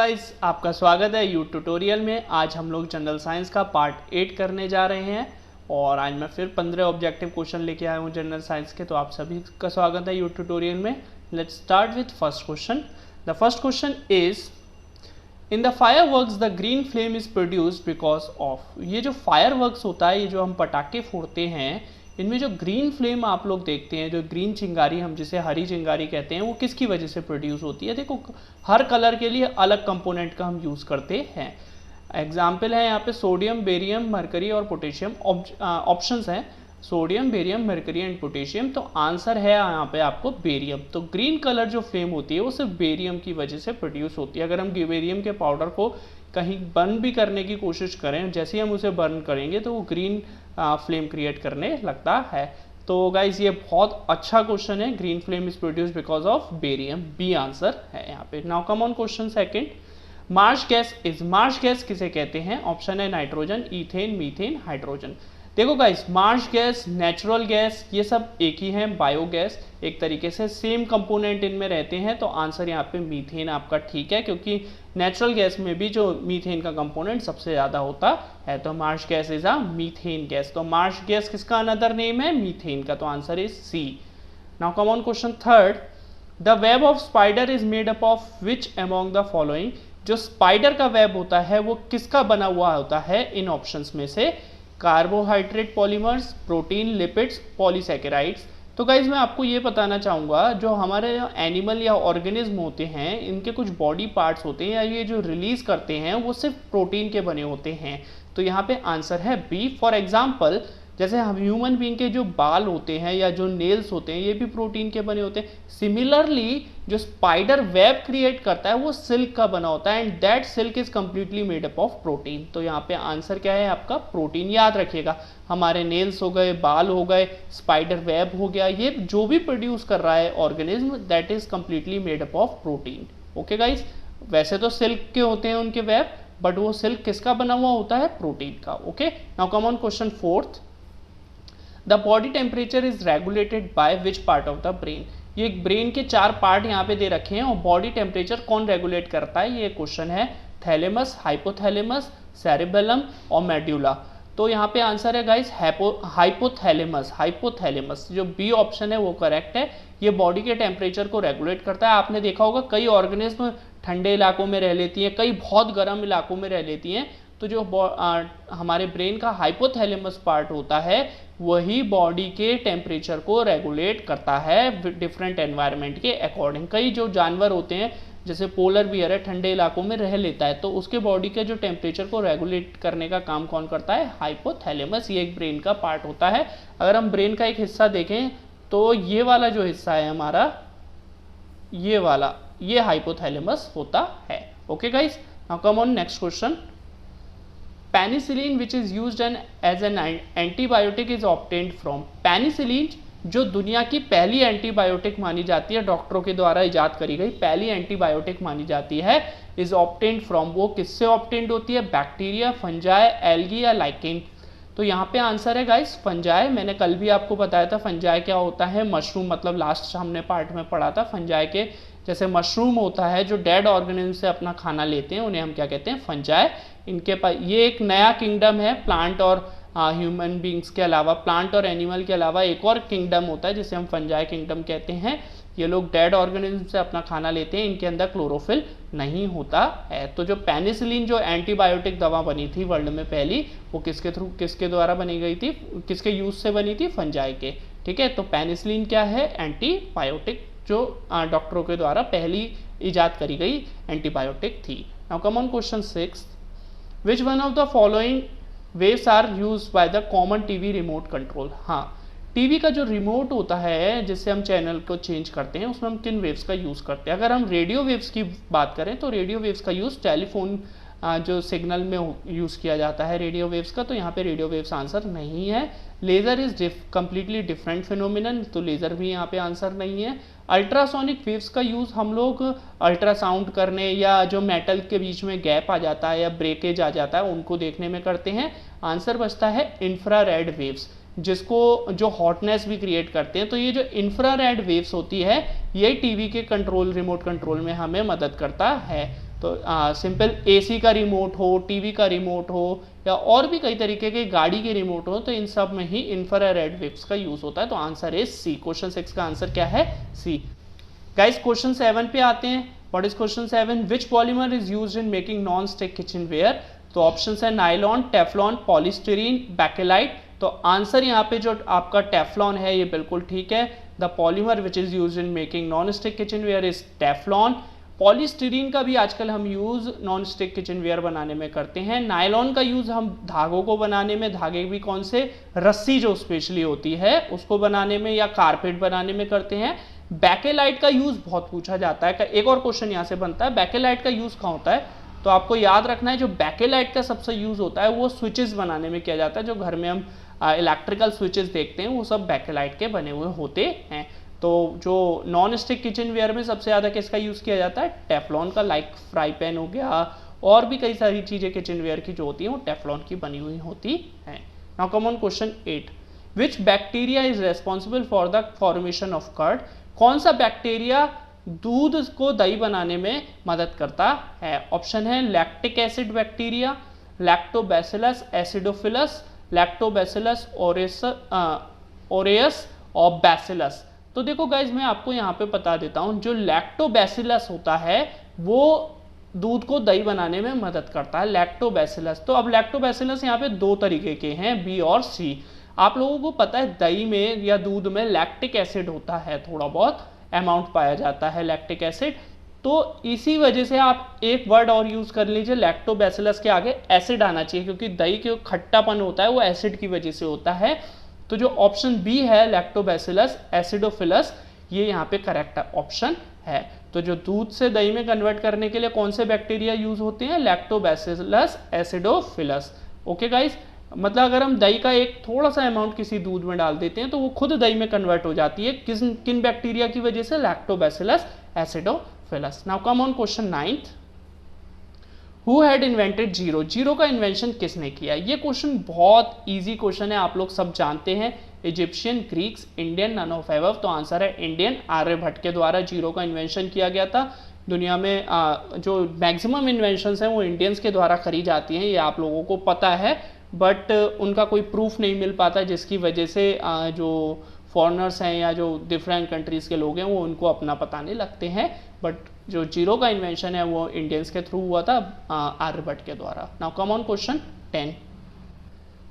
Guys, आपका स्वागत है यू ट्यूटोरियल में। आज हम लोग जनरल साइंस का पार्ट 8 करने जा रहे हैं और आज मैं फिर 15 ऑब्जेक्टिव क्वेश्चन लेके आया हूँ जनरल साइंस के। तो आप सभी का स्वागत है यू ट्यूटोरियल में। Let's start with first question. The first question is in the fireworks the green flame is produced because of. ये जो फायरवर्क्स होता है, ये जो हम पटाखे फोड़ते हैं, इनमें जो ग्रीन फ्लेम आप लोग देखते हैं, जो ग्रीन चिंगारी, हम जिसे हरी चिंगारी कहते हैं, वो किसकी वजह से प्रोड्यूस होती है। देखो, हर कलर के लिए अलग कंपोनेंट का हम यूज़ करते हैं। एग्जाम्पल है यहाँ पे सोडियम, बेरियम, मरकरी और पोटेशियम। ऑप्शंस हैं sodium, barium, mercury and potassium. तो आंसर है यहाँ पे आपको बेरियम। तो ग्रीन कलर जो फ्लेम होती है वो सिर्फ बेरियम की वजह से प्रोड्यूस होती है। अगर हम बेरियम के पाउडर को कहीं बर्न भी करने की कोशिश करें, जैसे ही हम उसे बर्न करेंगे तो वो ग्रीन फ्लेम क्रिएट करने लगता है। तो गाइज ये बहुत अच्छा क्वेश्चन है। Green flame is produce because of barium, B answer है यहाँ पे। Now come on question second. Marsh gas marsh gas किसे कहते हैं? ऑप्शन है नाइट्रोजन, इथेन, मीथेन, हाइड्रोजन। देखो guys, marsh gas, natural gas, ये सब एक ही है। बायोगैस एक तरीके से सेम कंपोनेंट इनमें रहते हैं। तो आंसर यहाँ पे मीथेन आपका ठीक है, क्योंकि नेचुरल गैस में भी जो मीथेन का कंपोनेंट सबसे ज़्यादा होता है। तो marsh gas is a methane gas. तो मार्श गैस किसका अनदर नेम है? मीथेन का। तो answer is C. Now come on question third. The web of spider is made up of which among the following. जो spider का web होता है वो किसका बना हुआ होता है इन ऑप्शंस में से? Carbohydrate polymers, protein, lipids, polysaccharides. तो गाइज मैं आपको ये बताना चाहूँगा, जो हमारे एनिमल या ऑर्गेनिज्म होते हैं, इनके कुछ बॉडी पार्ट्स होते हैं या ये जो रिलीज करते हैं वो सिर्फ प्रोटीन के बने होते हैं। तो यहाँ पे आंसर है बी। फॉर एग्जाम्पल, जैसे हम ह्यूमन बीइंग के जो बाल होते हैं या जो नेल्स होते हैं, ये भी प्रोटीन के बने होते हैं। सिमिलरली जो स्पाइडर वेब क्रिएट करता है वो सिल्क का बना होता है, and that silk is completely made up of protein. तो यहाँ पे आंसर क्या है आपका? प्रोटीन। याद रखिएगा, हमारे नेल्स हो गए, बाल हो गए, स्पाइडर वेब हो गया, ये जो भी प्रोड्यूस कर रहा है organism, that is completely made up of protein. Okay guys, वैसे तो सिल्क के होते हैं उनके वेब, बट वो सिल्क किसका बना हुआ होता है? प्रोटीन का। Okay, now come on question fourth. The body temperature is regulated by which part of the brain. ये ब्रेन के 4 पार्ट यहाँ पे दे रखे हैं और बॉडी टेम्परेचर कौन रेगुलेट करता है, ये क्वेश्चन है। थैलेमस, हाइपोथैलेमस, सेरेबेलम और मेड्यूला। तो यहाँ पे आंसर है गाइस हाइपोथैलेमस। हाइपोथैलेमस जो बी ऑप्शन है वो करेक्ट है। ये बॉडी के टेम्परेचर को रेगुलेट करता है। आपने देखा होगा कई ऑर्गेनिज्म ठंडे इलाकों में रह लेती हैं, कई बहुत गर्म इलाकों में रह लेती हैं। तो जो हमारे ब्रेन का हाइपोथैलेमस पार्ट होता है वही बॉडी के टेम्परेचर को रेगुलेट करता है डिफरेंट एनवायरनमेंट के अकॉर्डिंग। कई जो जानवर होते हैं, जैसे पोलर बियर है, ठंडे इलाकों में रह लेता है, तो उसके बॉडी के जो टेम्परेचर को रेगुलेट करने का काम कौन करता है? हाइपोथैलेमस। ये एक ब्रेन का पार्ट होता है। अगर हम ब्रेन का एक हिस्सा देखें तो ये वाला जो हिस्सा है हमारा, ये वाला, ये हाइपोथैलेमस होता है। Okay guys, now come on next question. Penicillin which is used as an antibiotic is obtained from. Penicillin जो दुनिया की पहली एंटीबायोटिक मानी जाती है, डॉक्टरों के द्वारा इजाद करी गई पहली एंटीबायोटिक मानी जाती है, इज ऑब्टेन्ड फ्रॉम। वो किससे ऑब्टेन्ड होती है? बैक्टीरिया, फंजाई, एल्गी या लाइकेन। तो यहाँ पे आंसर है गाइस फंजाई। मैंने कल भी आपको बताया था फंजाई क्या होता है। मशरूम, मतलब लास्ट हमने पार्ट में पढ़ा था फंजाई के, जैसे मशरूम होता है जो डेड ऑर्गेनिज्म से अपना खाना लेते हैं, उन्हें हम क्या कहते हैं? फंजाई। इनके पास ये एक नया किंगडम है। प्लांट और ह्यूमन बींग्स के अलावा, प्लांट और एनिमल के अलावा एक और किंगडम होता है जिसे हम फंजाई किंगडम कहते हैं। ये लोग डेड ऑर्गेनिज्म से अपना खाना लेते हैं, इनके अंदर क्लोरोफिल नहीं होता है। तो जो पेनिसिलिन जो एंटीबायोटिक दवा बनी थी वर्ल्ड में पहली, वो किसके द्वारा बनी गई थी? किसके यूज से बनी थी? फंजाई के। ठीक है, तो पेनिसिलिन क्या है? एंटीबायोटिक, जो डॉक्टरों के द्वारा पहली इजाद करी गई एंटीबायोटिक थी। Now come on question 6। Which one of the following waves are used by the common TV remote control. हाँ, टीवी का जो रिमोट होता है जिससे हम चैनल को चेंज करते हैं, उसमें हम किन वेव्स का यूज़ करते हैं? अगर हम रेडियो वेव्स की बात करें तो रेडियो वेव्स का यूज़ टेलीफोन जो सिग्नल में यूज़ किया जाता है रेडियो वेव्स का, तो यहाँ पे रेडियो वेव्स आंसर नहीं है। Laser is completely different phenomenon, तो लेज़र भी यहाँ पे आंसर नहीं है। अल्ट्रासोनिक वेव्स का यूज़ हम लोग अल्ट्रासाउंड करने या जो मेटल के बीच में गैप आ जाता है या ब्रेकेज आ जाता है उनको देखने में करते हैं। आंसर बचता है इंफ्रारेड वेव्स, जिसको जो हॉटनेस भी क्रिएट करते हैं। तो ये जो इंफ्रारेड वेव्स होती है, ये टीवी के कंट्रोल, रिमोट कंट्रोल में हमें मदद करता है। तो सिंपल एसी का रिमोट हो, टीवी का रिमोट हो, या और भी कई तरीके के गाड़ी के रिमोट हो, तो इन सब में ही इंफ्रारेड वेव्स का यूज होता है। तो आंसर इज सी। क्वेश्चन 6 का आंसर क्या है? सी। गाइस क्वेश्चन 7 पे आते हैं। What is question 7? Which polymer is used in making non stick kitchen ware? तो ऑप्शन है नाइलॉन, टेफ्लॉन, पॉलीस्टीरीन, बैकेलाइट। तो आंसर यहाँ पे जो आपका टेफ्लॉन है ये बिल्कुल ठीक है। The polymer which is used in making non stick kitchen ware is Teflon. Polystyrene का भी आजकल हम use non stick kitchen ware बनाने में करते हैं। नायलॉन का यूज़ हम धागों को बनाने में, धागे भी कौन से, रस्सी जो स्पेशली होती है उसको बनाने में या कारपेट बनाने में करते हैं। बैकेलाइट का यूज़ बहुत पूछा जाता है। एक और क्वेश्चन यहाँ से बनता है, बैकेलाइट का यूज़ कहाँ होता है? तो आपको याद रखना है जो बैकेलाइट का सबसे यूज़ होता है वो स्विचेस बनाने में किया जाता है। जो घर में हम इलेक्ट्रिकल स्विचेस देखते हैं वो सब बैकेलाइट के बने हुए होते हैं। तो जो नॉन स्टिक किचन वेयर में सबसे ज़्यादा किसका यूज़ किया जाता है? टेफ्लॉन का। लाइक फ्राई पैन हो गया, और भी कई सारी चीज़ें किचन वेयर की जो होती हैं वो टेफ्लॉन की बनी हुई होती हैं। Now come on question 8। Which bacteria is responsible for the formation of curd? कौन सा बैक्टीरिया दूध को दही बनाने में मदद करता है? ऑप्शन है lactic acid bacteria, lactobacillus acidophilus, lactobacillus aureus और बैसिलस। तो देखो गाइज मैं आपको यहाँ पे बता देता हूँ, जो लैक्टोबैसिलस होता है वो दूध को दही बनाने में मदद करता है, लैक्टोबैसिलस। तो अब लैक्टोबैसिलस यहाँ पे दो तरीके के हैं, बी और सी। आप लोगों को पता है दही में या दूध में लैक्टिक एसिड होता है, थोड़ा बहुत अमाउंट पाया जाता है लैक्टिक एसिड। तो इसी वजह से आप एक वर्ड और यूज कर लीजिए, लैक्टोबैसिलस के आगे एसिड आना चाहिए, क्योंकि दही के खट्टापन होता है वो एसिड की वजह से होता है। तो जो ऑप्शन बी है लैक्टोबैसिलस एसिडोफिलस, ये यहाँ पे करेक्ट ऑप्शन है। तो जो दूध से दही में कन्वर्ट करने के लिए कौन से बैक्टीरिया यूज होते हैं? Lactobacillus acidophilus. ओके गाइस, मतलब अगर हम दही का एक थोड़ा सा अमाउंट किसी दूध में डाल देते हैं तो वो खुद दही में कन्वर्ट हो जाती है। किन बैक्टीरिया की वजह से? Lactobacillus acidophilus. Now come on question 9। Who had invented zero? Zero का इन्वेंशन किसने किया? ये क्वेश्चन बहुत इजी क्वेश्चन है, आप लोग सब जानते हैं। Egyptian, Greeks, Indian, none of above. तो आंसर है इंडियन। आर्यभट्ट के द्वारा जीरो का इन्वेंशन किया गया था। दुनिया में जो मैक्सिमम इन्वेंशंस हैं वो इंडियंस के द्वारा करी जाती हैं, ये आप लोगों को पता है, बट उनका कोई प्रूफ नहीं मिल पाता, जिसकी वजह से जो फॉरेनर्स हैं या जो डिफरेंट कंट्रीज़ के लोग हैं वो उनको अपना बताने लगते हैं। बट जो जीरो का इन्वेंशन है वो इंडियंस के थ्रू हुआ था, आर्यभट्ट के द्वारा। Now come on question 10।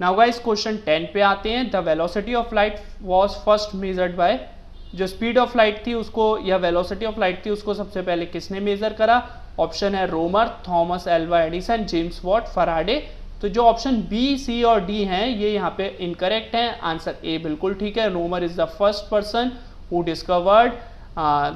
Now guys question 10 पे आते हैं। The velocity of light was first measured by? जो स्पीड ऑफ लाइट थी उसको, या वेलोसिटी ऑफ लाइट थी उसको सबसे पहले किसने मेजर करा? ऑप्शन है Romer, Thomas Alva Edison, James Watt, Faraday. तो जो ऑप्शन बी, सी और डी हैं ये यहाँ पे इनकरेक्ट हैं। आंसर ए बिल्कुल ठीक है। Romer is the first person who discovered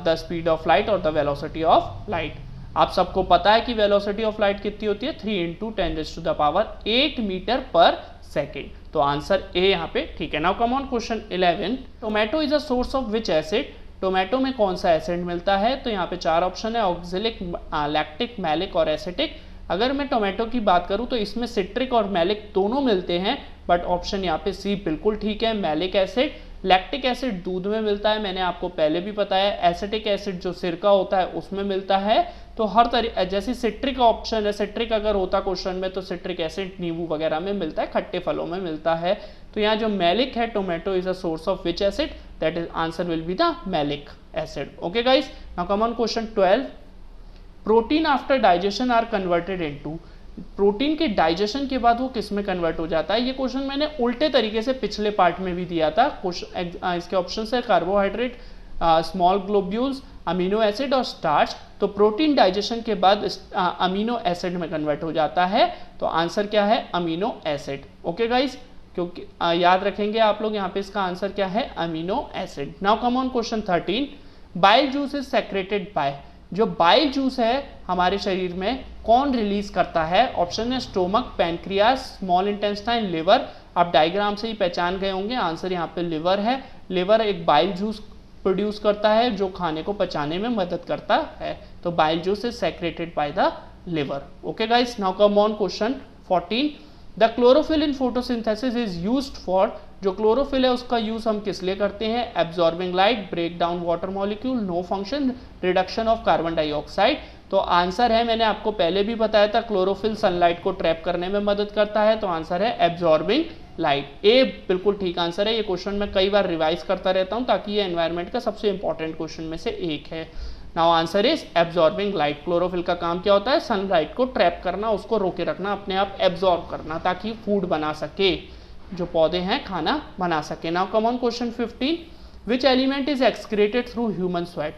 the speed of light और द वेलोसिटी ऑफ लाइट। आप सबको पता है कि वेलोसिटी ऑफ लाइट कितनी होती है? 3 × 10⁸ मीटर पर सेकेंड। तो आंसर ए यहाँ पे ठीक है। Now come on question 11। Tomato is a source of which acid? Tomato में कौन सा एसिड मिलता है? तो यहाँ पे 4 ऑप्शन है, ऑक्जेलिक, लैक्टिक, मैलिक और एसिटिक। अगर मैं टोमेटो की बात करूं तो इसमें सिट्रिक और मैलिक दोनों मिलते हैं, बट ऑप्शन यहाँ पे सी बिल्कुल ठीक है, मैलिक एसिड। लैक्टिक एसिड दूध में मिलता है, मैंने आपको पहले भी बताया। एसिटिक एसिड जो सिरका होता है उसमें मिलता है। तो हर तरह, जैसे सिट्रिक ऑप्शन है, सिट्रिक अगर होता क्वेश्चन में तो सिट्रिक एसिड नींबू वगैरह में मिलता है, खट्टे फलों में मिलता है। तो यहाँ जो मैलिक है, tomato is a source of which acid? That is answer will be the malic acid. Okay guys, now come on question 12। Protein after digestion are converted into? Protein के डाइजेशन के बाद वो किस में कन्वर्ट हो जाता है? ये क्वेश्चन मैंने उल्टे तरीके से पिछले पार्ट में भी दिया था। इसके ऑप्शन है carbohydrate, small globules, amino acid और स्टार्च। तो प्रोटीन डाइजेशन के बाद अमीनो एसिड में कन्वर्ट हो जाता है। तो आंसर क्या है? Amino acid. ओके गाइस, क्योंकि याद रखेंगे आप लोग यहाँ पे इसका आंसर क्या है? Amino acid. Now come on question 13। Bile juice is secreted bye? जो बाइल जूस है हमारे शरीर में कौन रिलीज करता है? ऑप्शन है stomach, pancreas, small intestine, liver. आप डायग्राम से ही पहचान गए होंगे, आंसर यहाँ पे लिवर है। लिवर एक बाइल जूस प्रोड्यूस करता है जो खाने को पचाने में मदद करता है। तो bile juice is secreted by the liver. Okay guys, now come on question 14। The chlorophyll in photosynthesis is used for? जो क्लोरोफिल है उसका यूज हम किस लिए करते हैं? Absorbing light, break down water molecule, no function, reduction of carbon dioxide. तो answer है, मैंने आपको पहले भी बताया था, क्लोरोफिल सनलाइट को ट्रैप करने में मदद करता है, तो आंसर है एब्जॉर्बिंग लाइट। ए बिल्कुल ठीक आंसर है। ये क्वेश्चन मैं कई बार रिवाइज करता रहता हूं ताकि ये एनवायरनमेंट का सबसे इंपॉर्टेंट क्वेश्चन में से एक है। Now answer is absorbing light. Chlorophyll का काम क्या होता है? सनलाइट को ट्रैप करना, उसको रोके रखना, अपने आप एब्जॉर्ब करना, ताकि फूड बना सके, जो पौधे हैं खाना बना सके। Now come on question 15, which element is excreted through human sweat?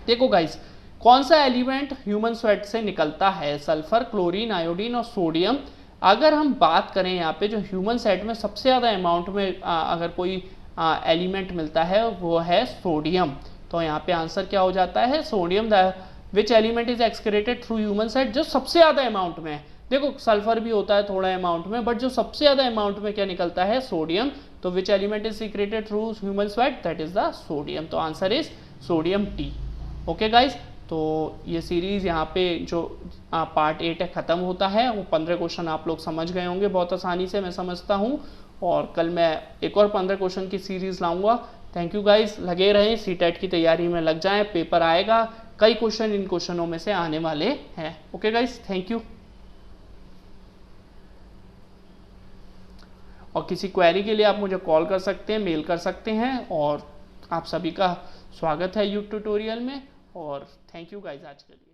देखो गाइस, कौन सा एलिमेंट ह्यूमन स्वेट से निकलता है? सल्फर, क्लोरीन, आयोडीन और सोडियम। अगर हम बात करें यहाँ पे, जो ह्यूमन स्वेट में सबसे ज़्यादा अमाउंट में अगर कोई एलिमेंट मिलता है वो है सोडियम। तो यहाँ पे आंसर क्या हो जाता है? Sodium. Which element is excreted through human sweat, जो सबसे ज़्यादा अमाउंट में है। देखो सल्फर भी होता है थोड़ा अमाउंट में, बट जो सबसे ज़्यादा अमाउंट में क्या निकलता है? सोडियम। तो which element is secreted through human sweat? That is the sodium. तो आंसर इज सोडियम टी। ओके गाइज, तो ये सीरीज़ यहाँ पे जो पार्ट 8 है ख़त्म होता है। वो 15 क्वेश्चन आप लोग समझ गए होंगे बहुत आसानी से, मैं समझता हूँ। और कल मैं एक और 15 क्वेश्चन की सीरीज़ लाऊंगा। थैंक यू गाइज, लगे रहें, सीटेट की तैयारी में लग जाएं, पेपर आएगा, कई क्वेश्चन इन क्वेश्चनों में से आने वाले हैं। Okay guys, thank you. और किसी क्वेरी के लिए आप मुझे कॉल कर सकते हैं, मेल कर सकते हैं। और आप सभी का स्वागत है यूट्यूब ट्यूटोरियल में। और थैंक यू गाइज आज के लिए।